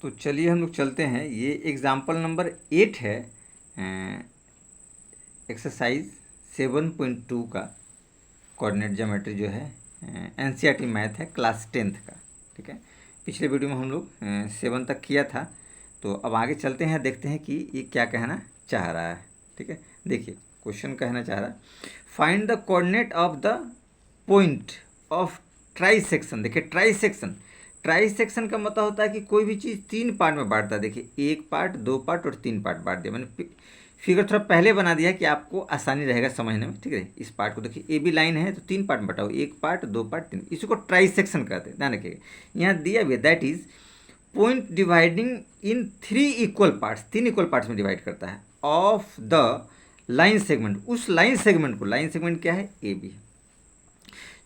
तो चलिए हम लोग चलते हैं। ये एग्जाम्पल नंबर 8 है, एक्सरसाइज 7.2 का कोऑर्डिनेट ज्योमेट्री जो है, एनसीईआरटी मैथ है, क्लास 10th का। ठीक है, पिछले वीडियो में हम लोग 7 तक किया था। तो अब आगे चलते हैं, देखते हैं कि ये क्या कहना चाह रहा है। ठीक है, देखिए क्वेश्चन कहना चाह रहा है, find the coordinate of the point of tri section. देखिए ट्राई सेक्शन का मतलब होता है कि कोई भी चीज़ 3 पार्ट में बांटता है। देखिए 1 पार्ट, 2 पार्ट और 3 पार्ट बांट दिया मैंने। फिगर थोड़ा पहले बना दिया कि आपको आसानी रहेगा समझने में। ठीक है, इस पार्ट को देखिए, ए बी लाइन है तो 3 पार्ट में बटा हो, 1 पार्ट, 2 पार्ट, 3। इसी को ट्राई सेक्शन कहते हैं, ध्यान रखिएगा। यहाँ दिया भी that is point dividing in 3 equal parts, 3 equal parts में डिवाइड करता है ऑफ द लाइन सेगमेंट। उस लाइन सेगमेंट को, लाइन सेगमेंट क्या है, A B,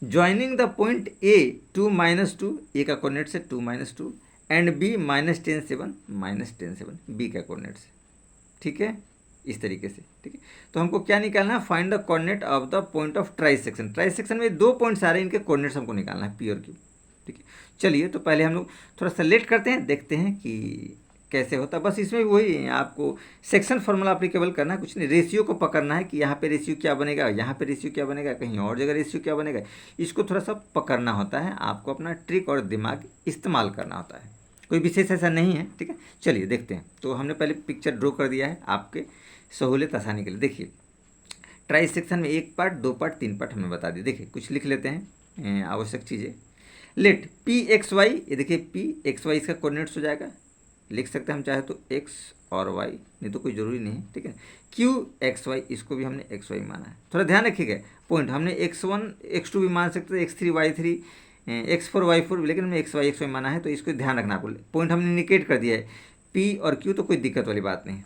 joining the point A 2 -2, A का कोऑर्डिनेट से 2 -2 एंड बी -10 7 -10 7 बी का कोऑर्डिनेट से। ठीक है, इस तरीके से। ठीक है, तो हमको क्या निकालना है, find the coordinate of the point of tri section. Try section में 2 पॉइंट्स आ रहे हैं, इनके कोऑर्डिनेट्स हमको निकालना है, पी और क्यू। ठीक है, चलिए तो पहले हम लोग थोड़ा सा लेट करते हैं, देखते हैं कि कैसे होता है। बस इसमें वही है, आपको सेक्शन फार्मूला अप्लीकेबल करना है, कुछ नहीं। रेशियो को पकड़ना है कि यहाँ पे रेशियो क्या बनेगा, यहाँ पे रेशियो क्या बनेगा, कहीं और जगह रेशियो क्या बनेगा, इसको थोड़ा सा पकड़ना होता है। आपको अपना ट्रिक और दिमाग इस्तेमाल करना होता है, कोई विशेष ऐसा नहीं है। ठीक है, चलिए देखते हैं। तो हमने पहले पिक्चर ड्रॉ कर दिया है आपके सहूलियत आसानी के लिए। देखिए ट्राई सेक्शन में 1 पार्ट, 2 पार्ट, 3 पार्ट हमने बता दिए। देखिए कुछ लिख लेते हैं आवश्यक चीज़ें। लेट पी एक्स वाई, ये देखिए पी एक्स वाई इसका कोऑर्डिनेट्स हो जाएगा, लिख सकते हैं हम चाहे तो एक्स और वाई, नहीं तो कोई ज़रूरी नहीं है। ठीक है, क्यू एक्स वाई, इसको भी हमने एक्स वाई माना है। थोड़ा ध्यान रखिएगा, पॉइंट हमने x1 x2 भी मान सकते थे, x3 y3 x4 y4, लेकिन हमने एक्स वाई माना है, तो इसको ध्यान रखना आपको। पॉइंट हमने इंडिकेट कर दिया है पी और क्यू, तो कोई दिक्कत वाली बात नहीं है।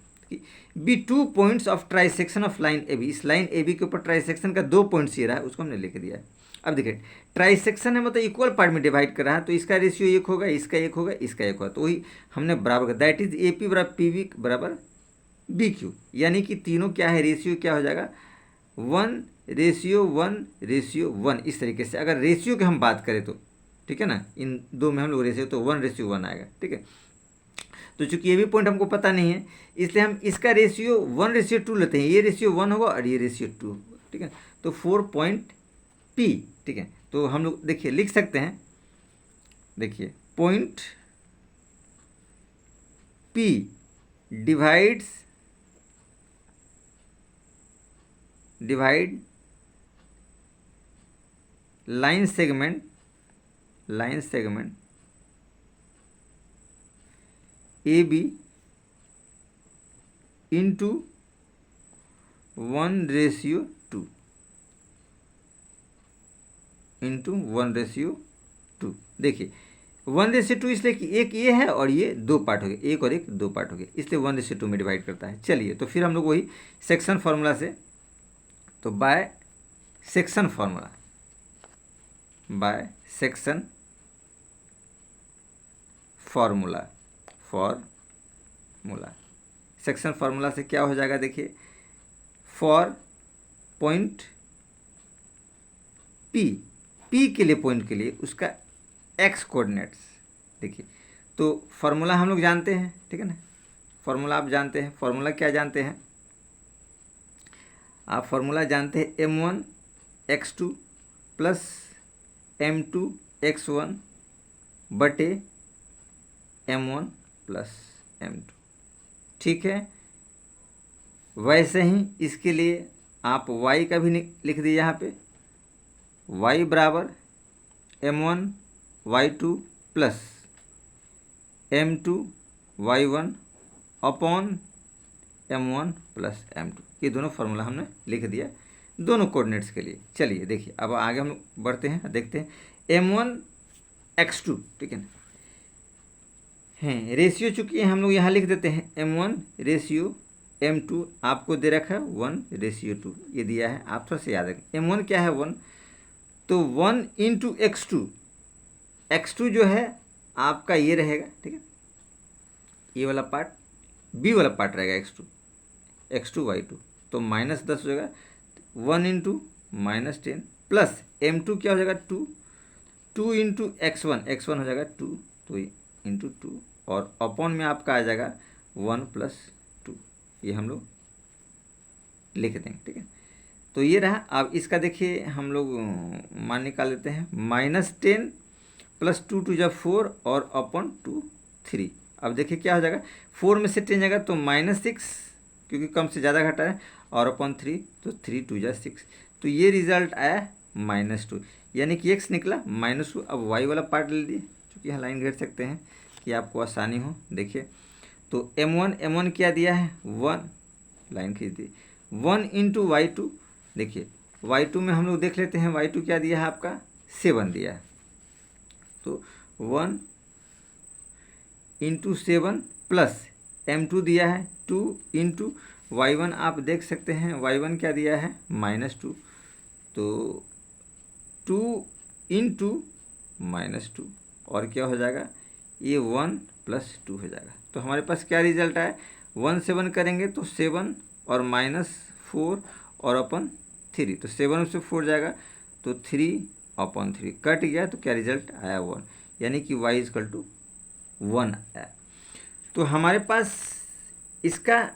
B 2 points of tri section of line A B, इस लाइन ए बी के ऊपर ट्राई सेक्शन का 2 पॉइंट्स ये रहा है, उसको हमने लिख दिया है। अब देखिए ट्राई सेक्शन है, मतलब इक्वल पार्ट में डिवाइड कर रहा है, तो इसका रेशियो 1 होगा, इसका 1 होगा, इसका 1 होगा, तो वही हमने बराबर कर, दैट इज ए पी बराबर पी बी बराबर बी क्यू, यानी कि तीनों क्या है, रेशियो क्या हो जाएगा, 1:1:1, इस तरीके से। अगर रेशियो की हम बात करें तो ठीक है ना, इन दो में हम लोग रेशियो, तो 1:1 आएगा। ठीक है, तो चूंकि ये भी पॉइंट हमको पता नहीं है, इसलिए हम इसका रेशियो 1:2 लेते हैं। ये रेशियो 1 होगा और ये रेशियो 2 होगा। ठीक है, तो 4 पॉइंट पी। ठीक है, तो हम लोग देखिए लिख सकते हैं, देखिए point P divide line segment A B into 1:2 into 1:2। देखिए 1:2 इसलिए कि एक ये है और ये 2 पार्ट हो गए, एक और एक 2 पार्ट हो गए, इसलिए 1:2 में डिवाइड करता है। चलिए तो फिर हम लोग वही सेक्शन फार्मूला से, तो by section formula section formula से क्या हो जाएगा, देखिए फॉर पॉइंट पी के लिए, पॉइंट के लिए उसका एक्स कोऑर्डिनेट्स। देखिए तो फार्मूला हम लोग जानते हैं, ठीक है ना, फार्मूला आप जानते हैं। फार्मूला क्या जानते हैं आप, फार्मूला जानते हैं m1x2 प्लस m2x1 बटे m1 प्लस m2। ठीक है, वैसे ही इसके लिए आप y का भी लिख दीजिए यहाँ पे, y बराबर m1 y2 plus m2 y1 upon m1 plus m2। ये दोनों फार्मूला हमने लिख दिया दोनों कोऑर्डिनेट्स के लिए। चलिए देखिए अब आगे हम बढ़ते हैं, देखते हैं m1x2। ठीक है ना, हैं रेशियो चूँकि हम लोग यहाँ लिख देते हैं m1 रेशियो m2, आपको दे रखा है 1:2, ये दिया है, आप थोड़ा सा याद रखें। m1 क्या है 1, तो 1 इंटू x2 जो है आपका ये रहेगा। ठीक है, ये वाला पार्ट, बी वाला पार्ट रहेगा x2 y2, तो -10 हो जाएगा, 1 इंटू -10 प्लस m2 क्या हो जाएगा 2 इंटू x1 हो जाएगा 2, तो इंटू 2 और अपॉन में आपका आ जाएगा 1+2, ये हम लोग लिख देंगे, ठीक है। तो ये रहा। अब इसका देखिए हम लोग मान निकाल लेते हैं, -10 + 2 × 4 और अपॉन 2 3। अब देखिए क्या हो जाएगा, 4 में से 10 जाएगा तो -6, क्योंकि कम से ज़्यादा घटा है, और अपॉन 3 तो 3 2 6। तो ये रिजल्ट आया -2, यानी कि x निकला -2। अब y वाला पार्ट ले लीजिए, क्योंकि यहाँ लाइन घेर सकते हैं कि आपको आसानी हो। देखिए तो m1 क्या दिया है 1, लाइन खींच दी, 1 × y2। देखिए y2 में हम लोग देख लेते हैं, y2 क्या दिया है आपका 7 दिया है। तो 1 × 7 प्लस m2 दिया है 2 × y1। आप देख सकते हैं y1 क्या दिया है -2, तो 2 × -2 और क्या हो जाएगा, ये 1 + 2 हो जाएगा। तो हमारे पास क्या रिजल्ट आया, 1 7 करेंगे तो 7 और -4 और अपन 3, तो 7 से 4 जाएगा तो 3/3 कट गया। तो क्या रिजल्ट आया 1, यानी कि y = 1 आया। तो हमारे पास इसका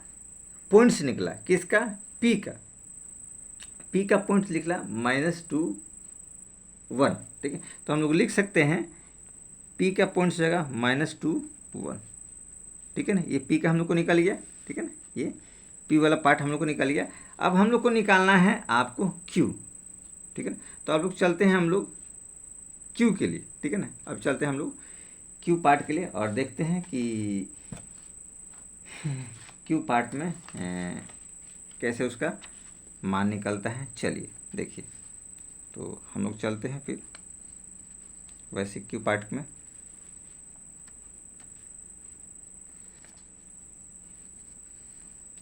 पॉइंट्स निकला, किसका, p का पॉइंट्स निकला -2 1, ठीक है। तो हम लोग लिख सकते हैं p का पॉइंट्स जगह -2 1, ठीक है ना। ये p का हम लोग को निकल गया, ठीक है ना, ये p वाला पार्ट हम लोग को निकल गया। अब हम लोग को निकालना है आपको q, ठीक है ना। तो आप लोग चलते हैं हम लोग q के लिए, ठीक है ना। अब चलते हैं हम लोग q पार्ट के लिए और देखते हैं कि q पार्ट में कैसे उसका मान निकलता है। चलिए देखिए, तो हम लोग चलते हैं फिर वैसे q पार्ट में।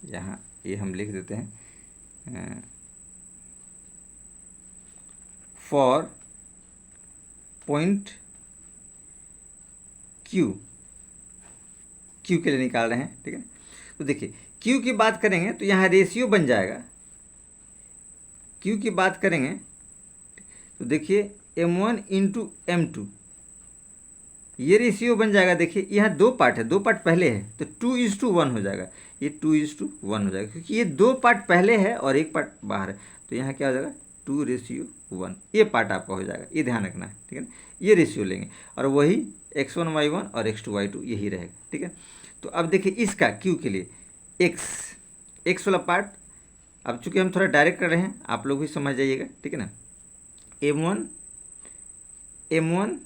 यहाँ ये हम लिख देते हैं, फॉर पॉइंट Q के लिए निकाल रहे हैं, ठीक है। तो देखिए Q की बात करेंगे तो यहाँ रेशियो बन जाएगा, Q की बात करेंगे तो देखिए m1 × m2, ये रेशियो बन जाएगा। देखिए यहाँ 2 पार्ट है, 2 पार्ट पहले है तो 2:1 हो जाएगा, ये 2:1 हो जाएगा, क्योंकि ये 2 पार्ट पहले है और 1 पार्ट बाहर है। तो यहाँ क्या हो जाएगा 2:1, ये पार्ट आपका हो जाएगा, ये ध्यान रखना है, ठीक है ना। ये रेशियो लेंगे और वही x1 y1 और x2 y2 यही रहेगा, ठीक है। तो अब देखिए इसका Q के लिए x वाला पार्ट, अब चूंकि हम थोड़ा डायरेक्ट कर रहे हैं, आप लोग भी समझ जाइएगा, ठीक है ना। m1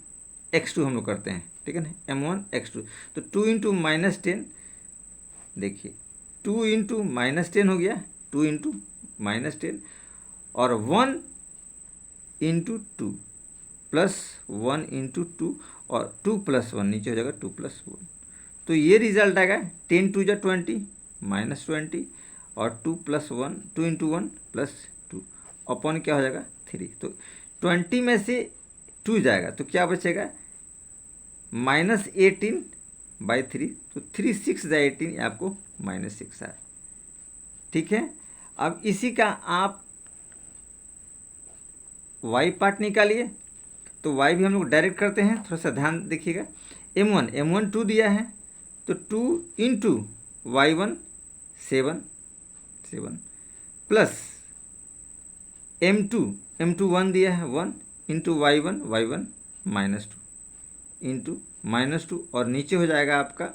x2 हम लोग करते हैं, ठीक है ना, m1 x2। तो 2 × -10, देखिए 2 × -10 हो गया, 2 × -10 और 1 × 2 प्लस 1 × 2 और 2 + 1 नीचे हो जाएगा 2 + 1। तो ये रिजल्ट आएगा 10 2 × 20 -20 और 2 + 1 2 × 1 + 2 अपॉन क्या हो जाएगा 3। तो 20 में से 2 जाएगा तो क्या बचेगा -18/3, तो 3 6 × 18 आपको -6 आया, ठीक है। अब इसी का आप y पार्ट निकालिए, तो y भी हम लोग डायरेक्ट करते हैं, थोड़ा सा ध्यान देखिएगा। m1 2 दिया है तो 2 × y1 7 प्लस m2 1 दिया है 1 × y1 -2 -2 और नीचे हो जाएगा आपका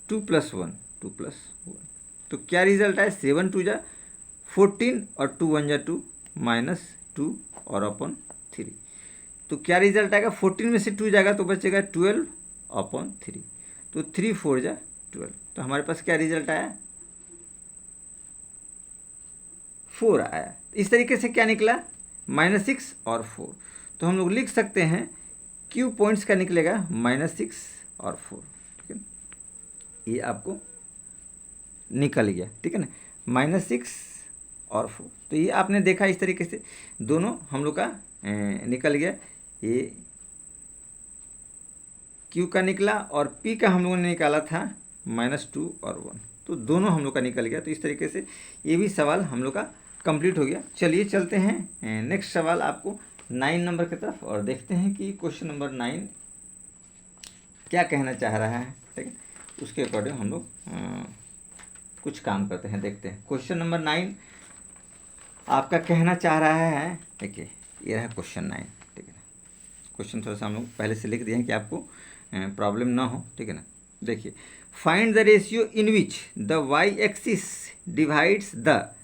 2 + 1 तो क्या रिजल्ट है 7 2 × 14 और 2 1 × 2 -2 और अपॉन 3। तो क्या रिजल्ट आएगा 14 में से 2 जाएगा तो बचेगा 12/3, तो 3 4 × 12। तो हमारे पास क्या रिजल्ट आया 4 आया। इस तरीके से क्या निकला -6 और 4। तो हम लोग लिख सकते हैं Q पॉइंट्स का निकलेगा -6 और 4, ठीक है। ये आपको निकल गया, ठीक है ना, -6 और 4। तो ये आपने देखा इस तरीके से दोनों हम लोग का निकल गया। ये Q का निकला और P का हम लोगों ने निकाला था -2 और 1, तो दोनों हम लोग का निकल गया। तो इस तरीके से ये भी सवाल हम लोग का कंप्लीट हो गया। चलिए चलते हैं नेक्स्ट सवाल आपको 9 नंबर की तरफ और देखते हैं कि क्वेश्चन नंबर 9 क्या कहना चाह रहा है। ठीक है। उसके अकॉर्डिंग हम लोग कुछ काम करते हैं, देखते हैं। क्वेश्चन नंबर 9 आपका कहना चाह रहा है, देखिए ये रहा क्वेश्चन 9, ठीक है ना। क्वेश्चन थोड़ा सा हम लोग पहले से लिख दिए हैं कि आपको प्रॉब्लम ना हो, ठीक है ना। देखिए, find the ratio in which the Y axis divides the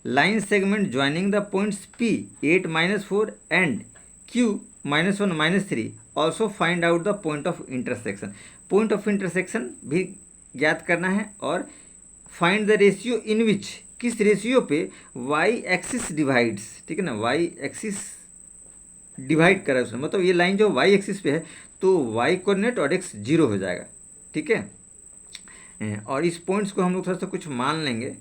line segment joining the points P 8 -4 and Q -1 -3। Also find out the point of intersection. Point of intersection भी ज्ञात करना है, और find the ratio in which, किस ratio पे Y axis divides, ठीक है ना, वाई एक्सिस डिवाइड करा उसने, मतलब ये लाइन जो वाई एक्सिस पे है तो वाई कोऑर्डिनेट और एक्स 0 हो जाएगा, ठीक है। और इस पॉइंट्स को हम लोग थोड़ा सा कुछ मान लेंगे।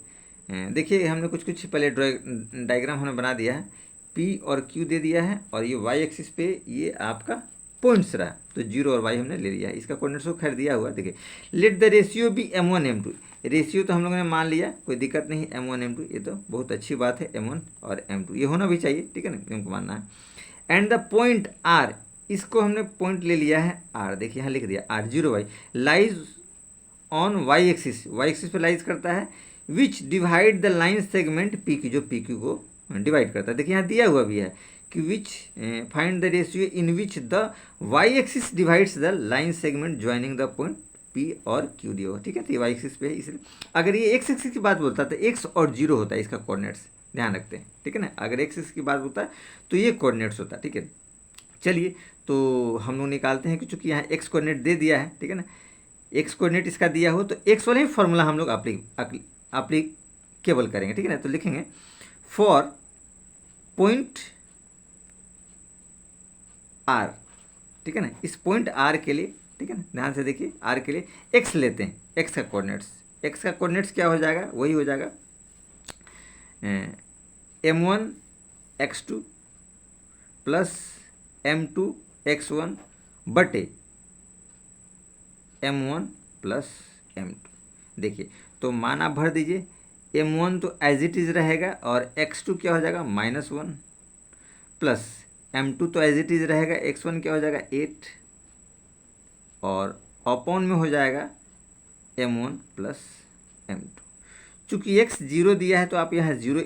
देखिए हमने कुछ पहले डायग्राम हमने बना दिया है, पी और क्यू दे दिया है, और ये वाई एक्सिस पे ये आपका पॉइंट्स रहा, तो 0 और वाई हमने ले लिया है। इसका कोऑर्डिनेट्स को खैर दिया हुआ, देखिए let the ratio be m1 m2। Ratio तो हम लोगों ने मान लिया, कोई दिक्कत नहीं, m1 m2, ये तो बहुत अच्छी बात है, m1 और m2 ये होना भी चाहिए, ठीक है ना, क्योंकि मानना है। एंड द पॉइंट r, इसको हमने पॉइंट ले लिया है r, देखिए यहाँ लिख दिया r0 y lies on Y axis, Y axis पे लाइज करता है, which divide the line segment P Q, जो पी क्यू को डिवाइड करता है। देखिए यहाँ दिया हुआ भी है कि which find the ratio in which the Y axis divides the line segment joining the point P और क्यू दिया हुआ, ठीक है। तो ये वाई एक्सिस पे है, इसलिए अगर ये एक्स एक्सिस की बात बोलता तो एक्स और 0 होता है इसका कोऑर्डिनेट्स, ध्यान रखते हैं, ठीक है ना। अगर एक्स एक्सिस की बात होता है तो ये कोऑर्डिनेट्स होता है, ठीक है। चलिए तो हम लोग निकालते हैं कि चूंकि यहाँ एक्स कोऑर्डिनेट दे दिया है, ठीक है ना, एक्स कोऑर्डिनेट इसका दिया हो तो एक्स वाला ही फॉर्मूला हम लोग अप्लीकेबल करेंगे, ठीक है ना। तो लिखेंगे फॉर पॉइंट आर, ठीक है ना, इस पॉइंट आर के लिए, ठीक है ना, ध्यान से देखिए, आर के लिए एक्स लेते हैं, एक्स का कोऑर्डिनेट्स क्या हो जाएगा, वही हो जाएगा m1 x2 plus m2 x1 बटे m1 प्लस m2। देखिए तो मान आप भर दीजिए, m1 तो एज इट इज़ रहेगा, और x2 क्या हो जाएगा -1, प्लस m2 तो एज इट इज़ रहेगा, x1 क्या हो जाएगा 8, और अपॉन में हो जाएगा m1 प्लस m2। चूँकि x 0 दिया है तो आप यहाँ 0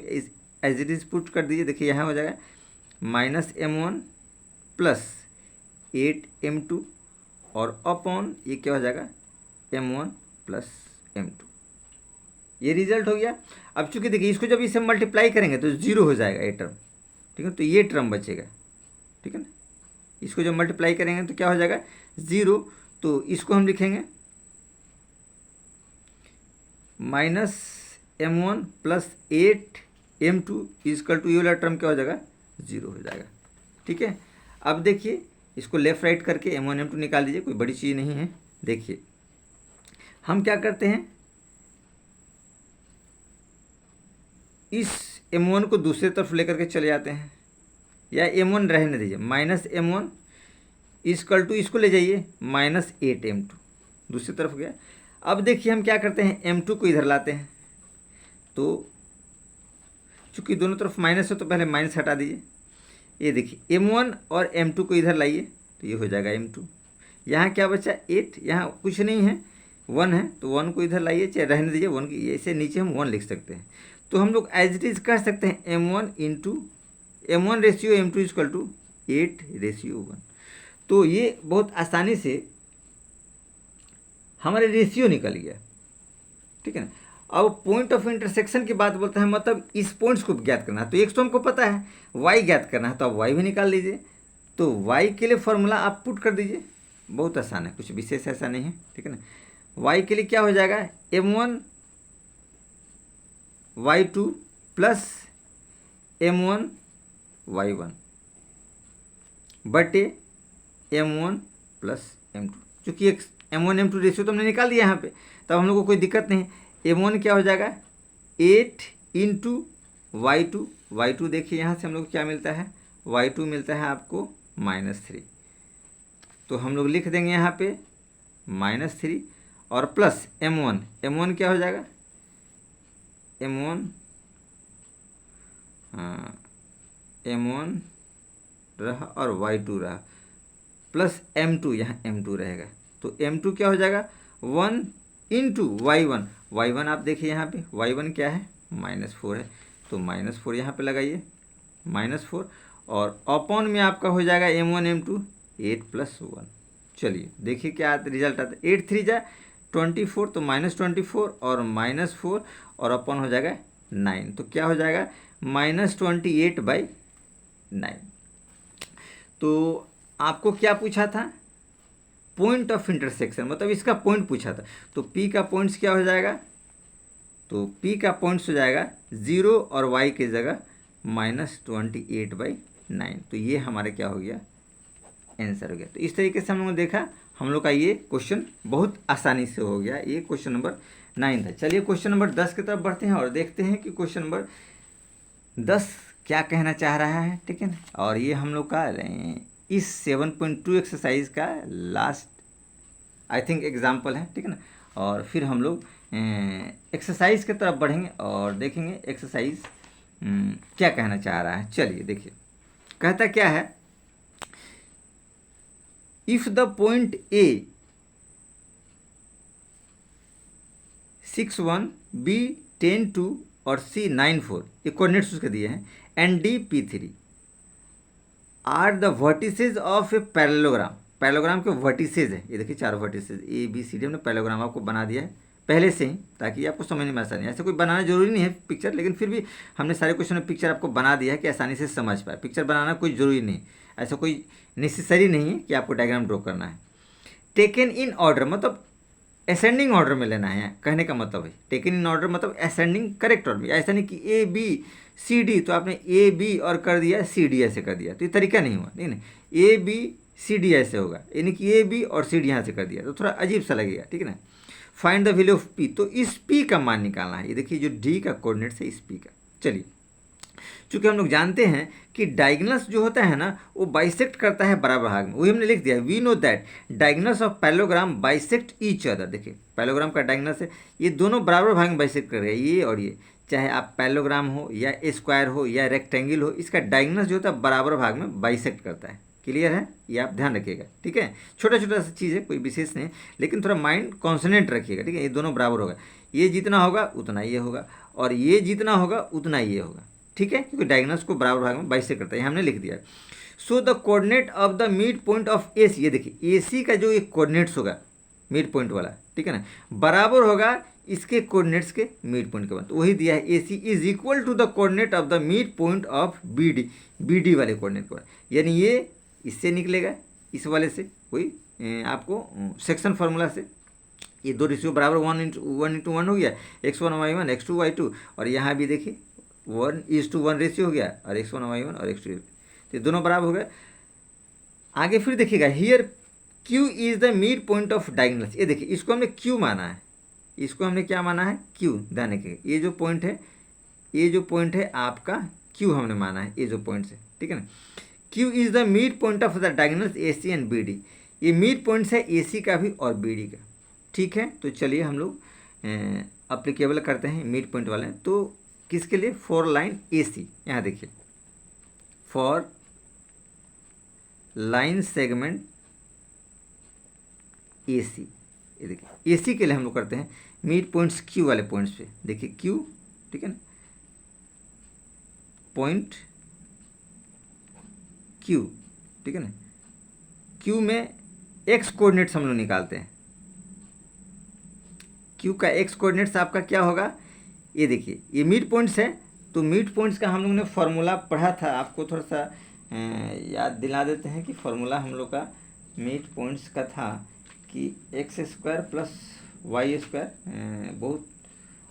एज इट इज़ पुट कर दीजिए। देखिए यहाँ हो जाएगा -m1 प्लस 8m2, और अपॉन ये क्या हो जाएगा m1 प्लस m2। ये रिजल्ट हो गया। अब चूंकि देखिए इसको जब इसे मल्टीप्लाई करेंगे तो 0 हो जाएगा ये टर्म, ठीक है, तो ये टर्म बचेगा, ठीक है ना। इसको जब मल्टीप्लाई करेंगे तो क्या हो जाएगा 0, तो इसको हम लिखेंगे -m1 plus 8m2 is equal to ये वाला टर्म क्या हो जाएगा 0 हो जाएगा, ठीक है। अब देखिए इसको लेफ्ट राइट करके m1 m2 निकाल दीजिए, कोई बड़ी चीज़ नहीं है। देखिए हम क्या करते हैं, इस m1 को दूसरी तरफ लेकर के चले जाते हैं, या m1 रहने दीजिए, -m1 इजकल टू इसको ले जाइए -8m2, दूसरी तरफ गया। अब देखिए हम क्या करते हैं, m2 को इधर लाते हैं, तो चूँकि दोनों तरफ माइनस है तो पहले माइनस हटा दीजिए। ये देखिए m1 और m2 को इधर लाइए तो ये हो जाएगा m2। यहाँ क्या बचा 8, यहाँ कुछ नहीं है 1 है, तो 1 को इधर लाइए, चाहे रहने दीजिए 1 की, ऐसे नीचे हम 1 लिख सकते हैं। तो हम लोग एज इट इज़ कर सकते हैं m1 into m1 ratio m2 is equal to 8:1। तो ये बहुत आसानी से हमारे रेशियो निकल गया, ठीक है ना। अब पॉइंट ऑफ इंटरसेक्शन की बात बोलते हैं, मतलब इस पॉइंट्स को ज्ञात करना है, तो एक्स तो हमको पता है, वाई ज्ञात करना है, तो आप वाई भी निकाल लीजिए। तो वाई के लिए फॉर्मूला आप पुट कर दीजिए, बहुत आसान है, कुछ विशेष ऐसा नहीं है, ठीक है ना। वाई के लिए क्या हो जाएगा m1 y2 plus m1 y1 बटे m1 प्लस m2। चूँकि एक m1 m2 रेशियो तो हमने निकाल दिया यहाँ पे, तब हम लोग को कोई दिक्कत नहीं। m1 क्या हो जाएगा 8 इंटू y2 देखिए यहाँ से हम लोग को क्या मिलता है, y2 मिलता है आपको -3, तो हम लोग लिख देंगे यहाँ पे -3, और प्लस m1 क्या हो जाएगा m1 रहा और y2 रहा, प्लस m2, यहाँ m2 रहेगा, तो m2 क्या हो जाएगा 1 इंटू y1, y1 आप देखिए यहाँ पे y1 क्या है -4 है, तो -4 यहाँ पे लगाइए -4, और अपॉन में आपका हो जाएगा m1 m2 8 + 1। चलिए देखिए क्या रिजल्ट आता है, 8 3 जा 24, तो -24 और -4 और अपॉन हो जाएगा 9, तो क्या हो जाएगा -28/9। तो आपको क्या पूछा था, पॉइंट ऑफ इंटरसेक्शन, मतलब इसका पॉइंट पूछा था, तो P का पॉइंट्स क्या हो जाएगा, तो P का पॉइंट्स हो जाएगा 0 और y की जगह -28/9। तो ये हमारे क्या हो गया, आंसर हो गया। तो इस तरीके से हम लोगों ने देखा, हम लोग का ये क्वेश्चन बहुत आसानी से हो गया। ये क्वेश्चन नंबर 9 था। चलिए क्वेश्चन नंबर 10 की तरफ बढ़ते हैं और देखते हैं कि क्वेश्चन नंबर 10 क्या कहना चाह रहा है, ठीक है ना। और ये हम लोग का इस 7.2 एक्सरसाइज का लास्ट आई थिंक एग्जाम्पल है, ठीक है ना। और फिर हम लोग एक्सरसाइज की तरफ बढ़ेंगे और देखेंगे एक्सरसाइज क्या कहना चाह रहा है। चलिए देखिए, कहता क्या है, if the point A 6 1, B 10 2 और C 9 4, ये कोऑर्डिनेट्स उसके दिए हैं, and D P3 are the vertices of a parallelogram. Parallelogram के वर्टिसेज है, ये देखिए 4 वर्टिसेज ABCD, हमने पैरेललोग्राम आपको बना दिया है पहले से ही, ताकि आपको समझने में आसानी। ऐसे कोई बनाना जरूरी नहीं है पिक्चर, लेकिन फिर भी हमने सारे क्वेश्चन में पिक्चर आपको बना दिया है कि आसानी से समझ पाए। पिक्चर बनाना कोई ज़रूरी नहीं, ऐसा कोई नेसेसरी नहीं है कि आपको डायग्राम ड्रॉ करना है। टेकन इन ऑर्डर, मतलब असेंडिंग ऑर्डर में लेना है, कहने का मतलब है टेकन इन ऑर्डर मतलब असेंडिंग करेक्ट ऑर्डर में। ऐसा नहीं कि ABCD तो आपने AB और कर दिया CD ऐसे कर दिया, तो ये तरीका नहीं हुआ, नहीं ABCD ऐसे होगा, यानी कि AB और CD यहाँ से कर दिया तो थोड़ा अजीब सा लगेगा, ठीक है ना। Find the value of P, तो इस P का मान निकालना है। ये देखिए जो D का कोऑर्डिनेट्स है इस P का। चलिए, चूँकि हम लोग जानते हैं कि डायगोनल्स जो होता है ना वो बाइसेक्ट करता है बराबर भाग में, वही हमने लिख दिया, we know that diagonals of parallelogram bisect each other. देखिए पैरेललोग्राम का डायगोनल्स है, ये दोनों बराबर भाग में बाइसेक्ट कर रहे हैं, ये और ये, चाहे आप पैरेललोग्राम हो या स्क्वायर हो या रेक्टेंगल हो, इसका डायगोनल्स जो होता है बराबर भाग में बाइसेक्ट करता है। क्लियर है, ये आप ध्यान रखिएगा, ठीक है। छोटा छोटा सा चीज़ है, कोई विशेष नहीं, लेकिन थोड़ा माइंड कॉन्सनेंट रखिएगा, ठीक है। ये दोनों बराबर होगा, ये जितना होगा उतना ये होगा और ये जितना होगा उतना ये होगा, ठीक है, क्योंकि डायगोनल्स को बराबर भाग में बाइसेक्ट करता है, हमने लिख दिया। So the coordinate of the mid point of AC, ये देखिए AC का जो एक कोऑर्डिनेट्स होगा मिड पॉइंट वाला, ठीक है ना, बराबर होगा इसके कोऑर्डिनेट्स के मिड पॉइंट के बाद, तो वही दिया है AC is equal to the coordinate of the mid point of BD वाले कोऑर्डिनेट को, यानी ये इससे निकलेगा, इस वाले से कोई आपको सेक्शन फार्मूला से, ये दो रेशियो बराबर 1:1 हो गया, x1 y1 x2 y2, और यहाँ भी देखिए 1:1 रेशियो हो गया और x1 y1 और x2, तो दोनों बराबर हो गए। आगे फिर देखिएगा, here Q is the mid point of diagonals, ये देखिए इसको हमने Q माना है, इसको हमने क्या माना है Q, ध्यान रखिएगा, ये जो पॉइंट है, ये जो पॉइंट है आपका Q हमने माना है, ये जो पॉइंट है, ठीक है ना। Q is the mid point of the diagonals AC and BD, ये मिड पॉइंट्स है AC का भी और BD का, ठीक है। तो चलिए हम लोग अप्लीकेबल करते हैं मिड पॉइंट वाले, तो किसके लिए, फॉर लाइन AC, यहाँ देखिए फॉर लाइन सेगमेंट AC, ये देखिए AC के लिए हम लोग करते हैं मिड पॉइंट्स Q वाले पॉइंट्स पे, देखिए Q, ठीक है ना, पॉइंट Q, ठीक है ना, Q में x कोऑर्डिनेट्स हम लोग निकालते हैं, Q का x कोऑर्डिनेट्स आपका क्या होगा, ये देखिए ये मिड पॉइंट्स है, तो मिड पॉइंट्स का हम लोगों ने फार्मूला पढ़ा था, आपको थोड़ा सा याद दिला देते हैं कि फार्मूला हम लोग का मिड पॉइंट्स का था कि x² + y², बहुत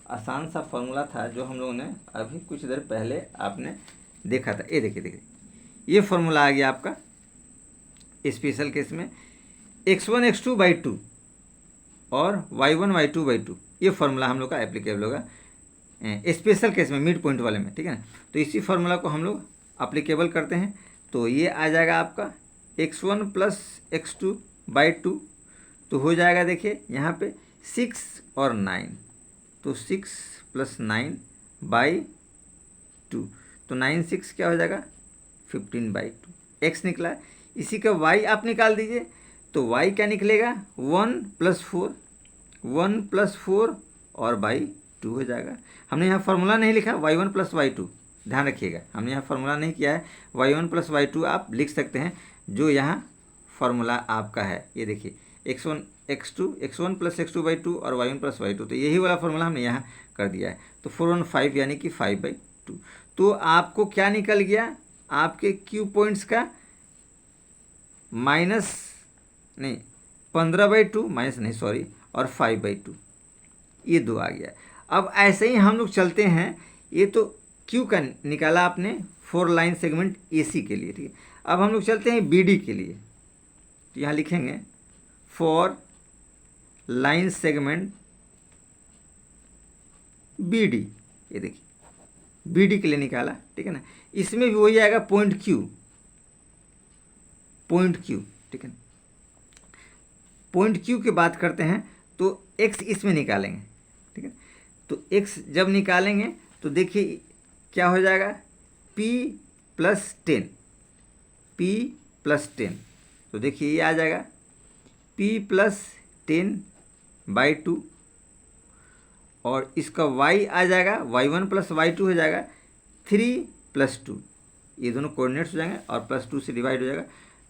आसान सा फार्मूला था जो हम लोगों ने अभी कुछ देर पहले आपने देखा था। ये देखिए ये फार्मूला आ गया आपका स्पेशल केस में, x1 x2/2 और y1 y2/2, ये फार्मूला हम लोग का एप्लीकेबल होगा स्पेशल केस में मिड पॉइंट वाले में, ठीक है ना। तो इसी फार्मूला को हम लोग अप्लीकेबल करते हैं, तो ये आ जाएगा आपका x1 + x2/2, तो हो जाएगा देखिए यहाँ पे 6 और 9, तो 6 + 9/2, तो 9 6 क्या हो जाएगा 15/2, x निकला। इसी का y आप निकाल दीजिए, तो y क्या निकलेगा 1 + 4, 1+4 और बाई 2 हो जाएगा। हमने यहाँ फार्मूला नहीं लिखा y1 + y2, ध्यान रखिएगा, हमने यहाँ फार्मूला नहीं किया है। y1 + y2 आप लिख सकते हैं, जो यहाँ फार्मूला आपका है। ये देखिए x1 x1 + x2/2 और y1 + y2, तो यही वाला फार्मूला हमने यहाँ कर दिया है। तो 4 × 5 यानी कि 5/2। तो आपको क्या निकल गया, आपके Q पॉइंट्स का माइनस नहीं 15/2 माइनस नहीं सॉरी और 5/2, ये 2 आ गया। अब ऐसे ही हम लोग चलते हैं, ये तो Q का निकाला आपने 4 लाइन सेगमेंट AC के लिए, ठीक है। अब हम लोग चलते हैं BD के लिए, तो यहाँ लिखेंगे 4 लाइन सेगमेंट BD, ये देखिए BD के लिए निकाला, ठीक है ना। इसमें भी वही आएगा पॉइंट Q, ठीक है। पॉइंट Q की बात करते हैं तो x इसमें निकालेंगे, ठीक है। तो x जब निकालेंगे तो देखिए क्या हो जाएगा, P + 10, तो देखिए ये आ जाएगा P + 10/2 और इसका y आ जाएगा y1 + y2 हो जाएगा 3 + 2, ये दोनों कोऑर्डिनेट्स हो जाएंगे और +2 से डिवाइड हो जाएगा,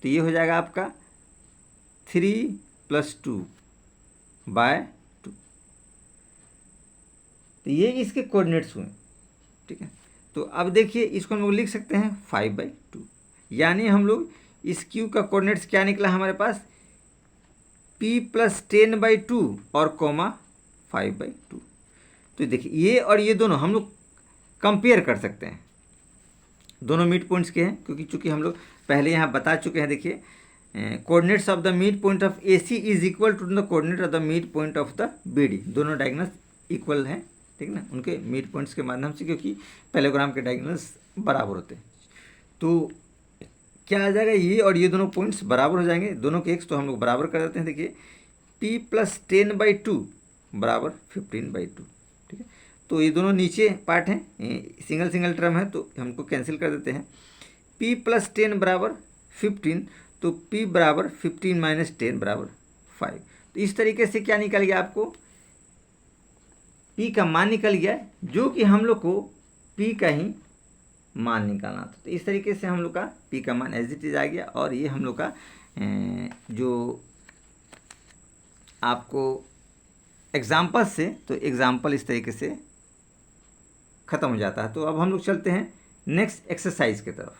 तो ये हो जाएगा आपका 3 + 2/2, तो ये इसके कोऑर्डिनेट्स हुए, ठीक है। तो अब देखिए इसको हम लोग लिख सकते हैं 5/2, यानी हम लोग इस Q का कोऑर्डिनेट्स क्या निकला हमारे पास, P + 10/2 और कोमा 5/2। तो देखिए ये और ये दोनों हम लोग कंपेयर कर सकते हैं, दोनों मिड पॉइंट्स के हैं, क्योंकि चूंकि हम लोग पहले यहाँ बता चुके हैं। देखिए coordinates of the mid point of AC is equal to the coordinate of the mid point of the BD, दोनों डायगोनल्स इक्वल हैं, ठीक है ना, उनके मिड पॉइंट्स के माध्यम से, क्योंकि पैरेललोग्राम के डायगोनल्स बराबर होते हैं। तो क्या आ जाएगा, ये और ये दोनों पॉइंट्स बराबर हो जाएंगे, दोनों के x तो हम लोग बराबर कर देते हैं। देखिए P + 10/2 = 15/2, ठीक है। तो ये दोनों नीचे पार्ट हैं, सिंगल टर्म है, तो हमको कैंसिल कर देते हैं। P + 10 = 15, तो P = 15 - 10 = 5। तो इस तरीके से क्या निकल गया, आपको P का मान निकल गया, जो कि हम लोग को P का ही मान निकालना था। तो इस तरीके से हम लोग का P का मान एज इट इज आ गया, और ये हम लोग का जो आपको एग्जाम्पल से, तो एग्जाम्पल इस तरीके से ख़त्म हो जाता है। तो अब हम लोग चलते हैं नेक्स्ट एक्सरसाइज की तरफ।